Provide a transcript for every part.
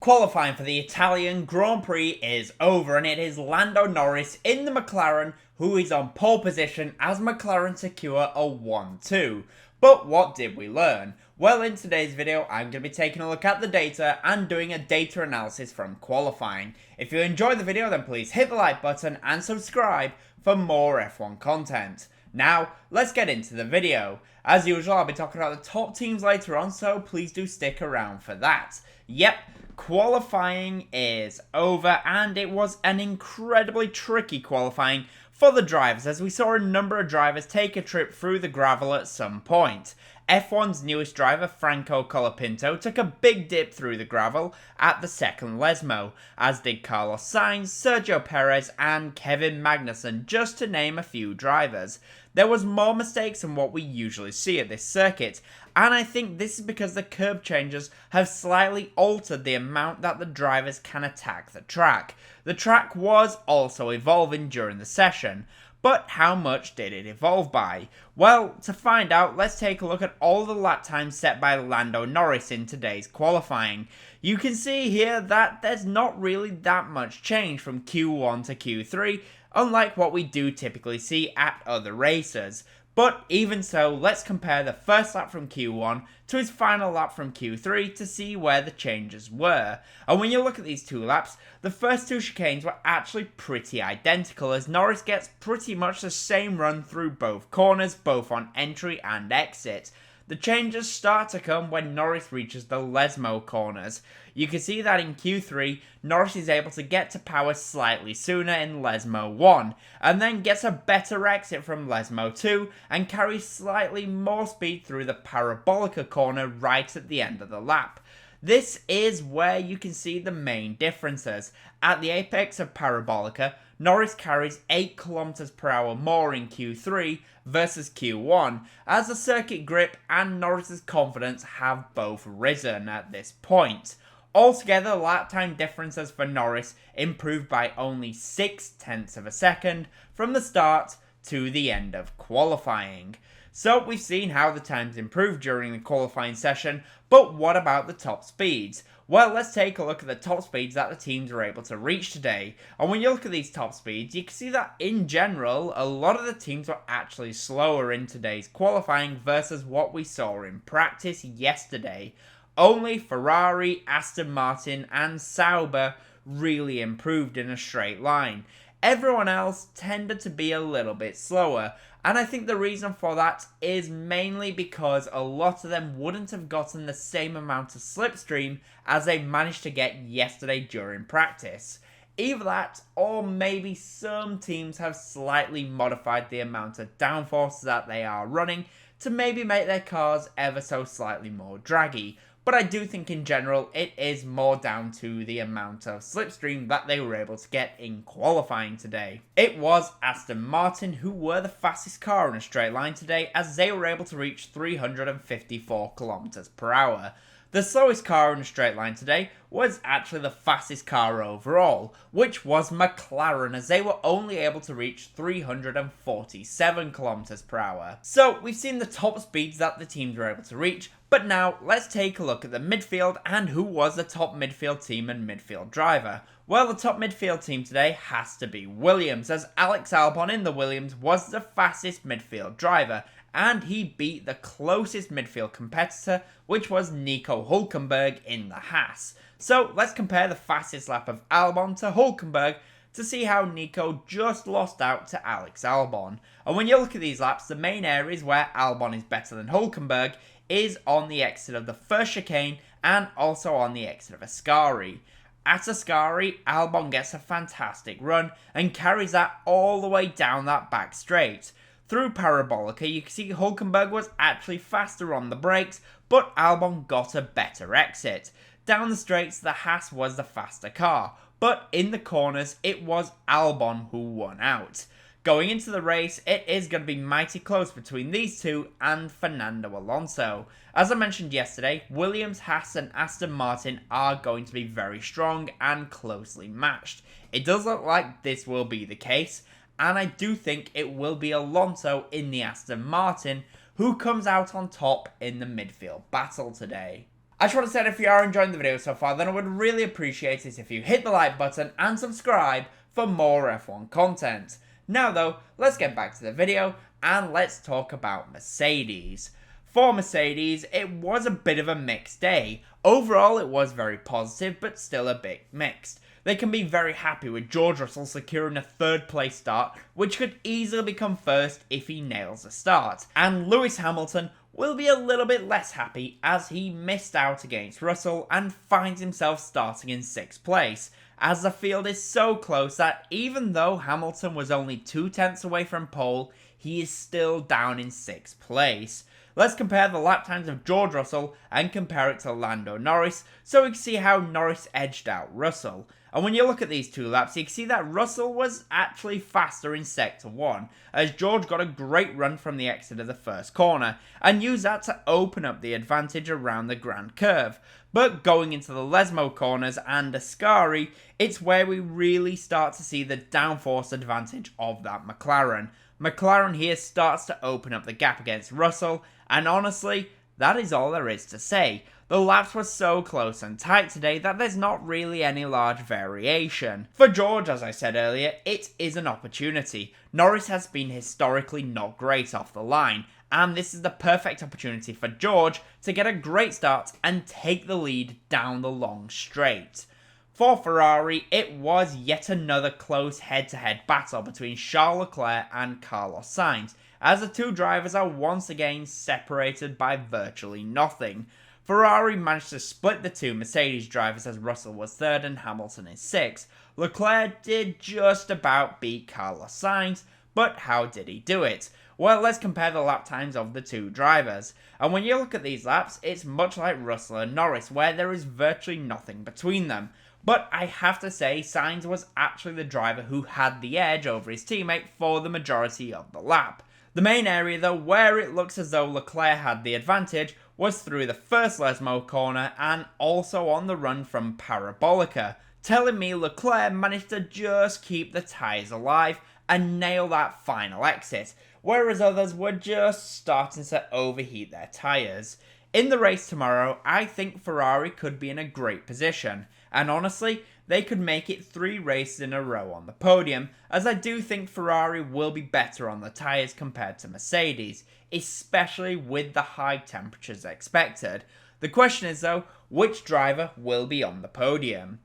Qualifying for the Italian Grand Prix is over, and it is Lando Norris in the McLaren who is on pole position as McLaren secure a 1-2. But what did we learn? Well, in today's video, I'm going to be taking a look at the data and doing a data analysis from qualifying. If you enjoyed the video, then please hit the like button and subscribe for more F1 content. Now, let's get into the video. As usual, I'll be talking about the top teams later on, so please do stick around for that. Yep, qualifying is over, and it was an incredibly tricky qualifying for the drivers, as we saw a number of drivers take a trip through the gravel at some point. F1's newest driver, Franco Colapinto, took a big dip through the gravel at the second Lesmo, as did Carlos Sainz, Sergio Perez and Kevin Magnussen, just to name a few drivers. There was more mistakes than what we usually see at this circuit, and I think this is because the curb changes have slightly altered the amount that the drivers can attack the track. The track was also evolving during the session, but how much did it evolve by? Well, to find out, let's take a look at all the lap times set by Lando Norris in today's qualifying. You can see here that there's not really that much change from Q1 to Q3, unlike what we do typically see at other races. But even so, let's compare the first lap from Q1 to his final lap from Q3 to see where the changes were. And when you look at these two laps, the first two chicanes were actually pretty identical, as Norris gets pretty much the same run through both corners, both on entry and exit. The changes start to come when Norris reaches the Lesmo corners. You can see that in Q3, Norris is able to get to power slightly sooner in Lesmo 1, and then gets a better exit from Lesmo 2, and carries slightly more speed through the Parabolica corner right at the end of the lap. This is where you can see the main differences. At the apex of Parabolica, Norris carries 8 km/h more in Q3 versus Q1, as the circuit grip and Norris's confidence have both risen at this point. Altogether, lap time differences for Norris improved by only 0.6 of a second from the start to the end of qualifying. So we've seen how the times improved during the qualifying session, but what about the top speeds? Well, let's take a look at the top speeds that the teams were able to reach today. And when you look at these top speeds, you can see that in general, a lot of the teams were actually slower in today's qualifying versus what we saw in practice yesterday. Only Ferrari, Aston Martin and Sauber really improved in a straight line. Everyone else tended to be a little bit slower, and I think the reason for that is mainly because a lot of them wouldn't have gotten the same amount of slipstream as they managed to get yesterday during practice. Either that, or maybe some teams have slightly modified the amount of downforce that they are running to maybe make their cars ever so slightly more draggy. But I do think in general it is more down to the amount of slipstream that they were able to get in qualifying today. It was Aston Martin who were the fastest car in a straight line today, as they were able to reach 354 km/h. The slowest car in a straight line today was actually the fastest car overall, which was McLaren, as they were only able to reach 347 km/h. So we've seen the top speeds that the teams were able to reach, but now let's take a look at the midfield and who was the top midfield team and midfield driver. Well, the top midfield team today has to be Williams, as Alex Albon in the Williams was the fastest midfield driver, and he beat the closest midfield competitor, which was Nico Hülkenberg in the Haas. So let's compare the fastest lap of Albon to Hülkenberg to see how Nico just lost out to Alex Albon. And when you look at these laps, the main areas where Albon is better than Hülkenberg is on the exit of the first chicane and also on the exit of Ascari. At Ascari, Albon gets a fantastic run and carries that all the way down that back straight. Through Parabolica, you can see Hülkenberg was actually faster on the brakes, but Albon got a better exit. Down the straights, the Haas was the faster car, but in the corners, it was Albon who won out. Going into the race, it is going to be mighty close between these two and Fernando Alonso. As I mentioned yesterday, Williams, Haas and Aston Martin are going to be very strong and closely matched. It does look like this will be the case, and I do think it will be Alonso in the Aston Martin who comes out on top in the midfield battle today. I just want to say if you are enjoying the video so far, then I would really appreciate it if you hit the like button and subscribe for more F1 content. Now though, let's get back to the video and let's talk about Mercedes. For Mercedes, it was a bit of a mixed day. Overall, it was very positive, but still a bit mixed. They can be very happy with George Russell securing a third place start, which could easily become first if he nails the start. And Lewis Hamilton will be a little bit less happy as he missed out against Russell and finds himself starting in 6th place, as the field is so close that even though Hamilton was only 2/10 away from pole, he is still down in 6th place. Let's compare the lap times of George Russell and compare it to Lando Norris so we can see how Norris edged out Russell. And when you look at these two laps, you can see that Russell was actually faster in sector 1, as George got a great run from the exit of the first corner, and used that to open up the advantage around the grand curve. But going into the Lesmo corners and Ascari, it's where we really start to see the downforce advantage of that McLaren. McLaren here starts to open up the gap against Russell, and honestly, that is all there is to say. The laps were so close and tight today that there's not really any large variation. For George, as I said earlier, it is an opportunity. Norris has been historically not great off the line, and this is the perfect opportunity for George to get a great start and take the lead down the long straight. For Ferrari, it was yet another close head-to-head battle between Charles Leclerc and Carlos Sainz, as the two drivers are once again separated by virtually nothing. Ferrari managed to split the two Mercedes drivers as Russell was 3rd and Hamilton is 6th. Leclerc did just about beat Carlos Sainz, but how did he do it? Well, let's compare the lap times of the two drivers. And when you look at these laps, it's much like Russell and Norris, where there is virtually nothing between them. But I have to say, Sainz was actually the driver who had the edge over his teammate for the majority of the lap. The main area though where it looks as though Leclerc had the advantage was through the first Lesmo corner and also on the run from Parabolica, telling me Leclerc managed to just keep the tyres alive and nail that final exit, whereas others were just starting to overheat their tyres. In the race tomorrow, I think Ferrari could be in a great position, and honestly, they could make it 3 races in a row on the podium, as I do think Ferrari will be better on the tyres compared to Mercedes, especially with the high temperatures expected. The question is though, which driver will be on the podium?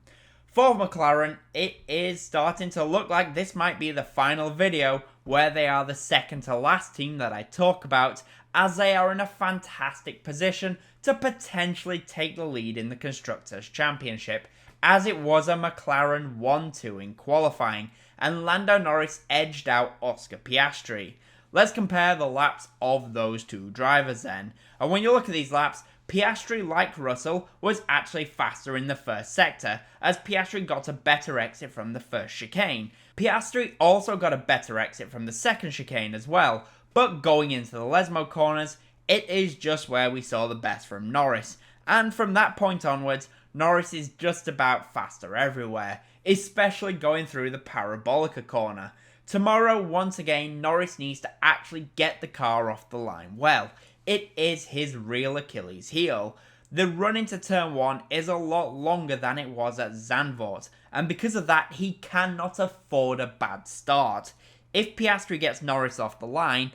For McLaren, it is starting to look like this might be the final video where they are the second to last team that I talk about, as they are in a fantastic position to potentially take the lead in the Constructors' Championship, as it was a McLaren 1-2 in qualifying, and Lando Norris edged out Oscar Piastri. Let's compare the laps of those two drivers then, and when you look at these laps, Piastri, like Russell, was actually faster in the first sector, as Piastri got a better exit from the first chicane. Piastri also got a better exit from the second chicane as well, but going into the Lesmo corners, it is just where we saw the best from Norris, and from that point onwards, Norris is just about faster everywhere, especially going through the Parabolica corner. Tomorrow, once again, Norris needs to actually get the car off the line well. It is his real Achilles heel. The run into turn 1 is a lot longer than it was at Zandvoort, and because of that, he cannot afford a bad start. If Piastri gets Norris off the line,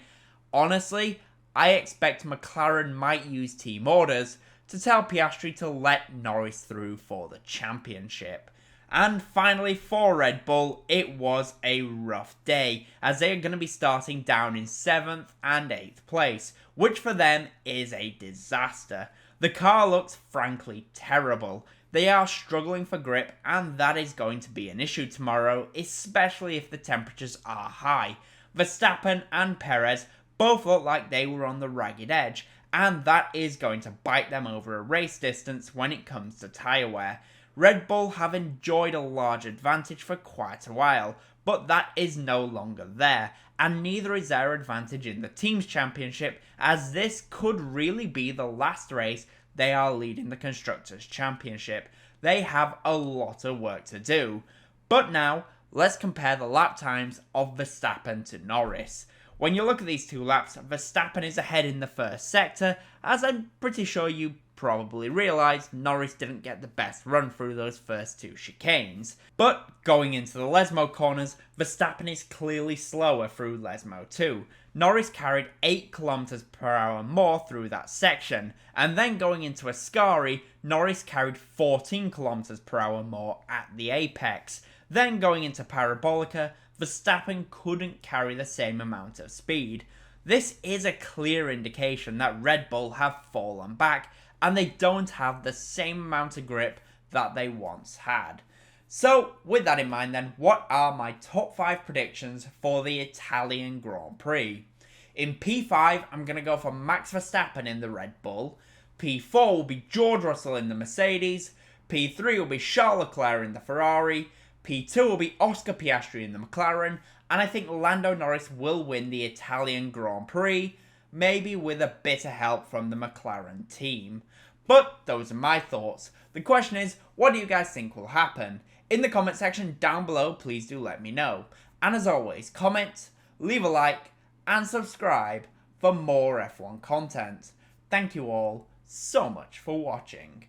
honestly, I expect McLaren might use team orders to tell Piastri to let Norris through for the championship. And finally, for Red Bull, it was a rough day, as they are going to be starting down in 7th and 8th place, which for them is a disaster. The car looks frankly terrible. They are struggling for grip, and that is going to be an issue tomorrow, especially if the temperatures are high. Verstappen and Perez both look like they were on the ragged edge, and that is going to bite them over a race distance when it comes to tyre wear. Red Bull have enjoyed a large advantage for quite a while, but that is no longer there, and neither is their advantage in the Teams Championship, as this could really be the last race they are leading the Constructors' Championship. They have a lot of work to do. But now, let's compare the lap times of Verstappen to Norris. When you look at these two laps, Verstappen is ahead in the first sector, as I'm pretty sure you probably realised, Norris didn't get the best run through those first 2 chicanes. But going into the Lesmo corners, Verstappen is clearly slower through Lesmo 2. Norris carried 8 km per hour more through that section, and then going into Ascari, Norris carried 14 km per hour more at the apex. Then going into Parabolica, Verstappen couldn't carry the same amount of speed. This is a clear indication that Red Bull have fallen back and they don't have the same amount of grip that they once had. So with that in mind then, what are my top 5 predictions for the Italian Grand Prix? In P5, I'm going to go for Max Verstappen in the Red Bull. P4 will be George Russell in the Mercedes. P3 will be Charles Leclerc in the Ferrari. P2 will be Oscar Piastri in the McLaren, and I think Lando Norris will win the Italian Grand Prix, maybe with a bit of help from the McLaren team. But those are my thoughts. The question is, what do you guys think will happen? In the comment section down below, please do let me know. And as always, comment, leave a like, and subscribe for more F1 content. Thank you all so much for watching.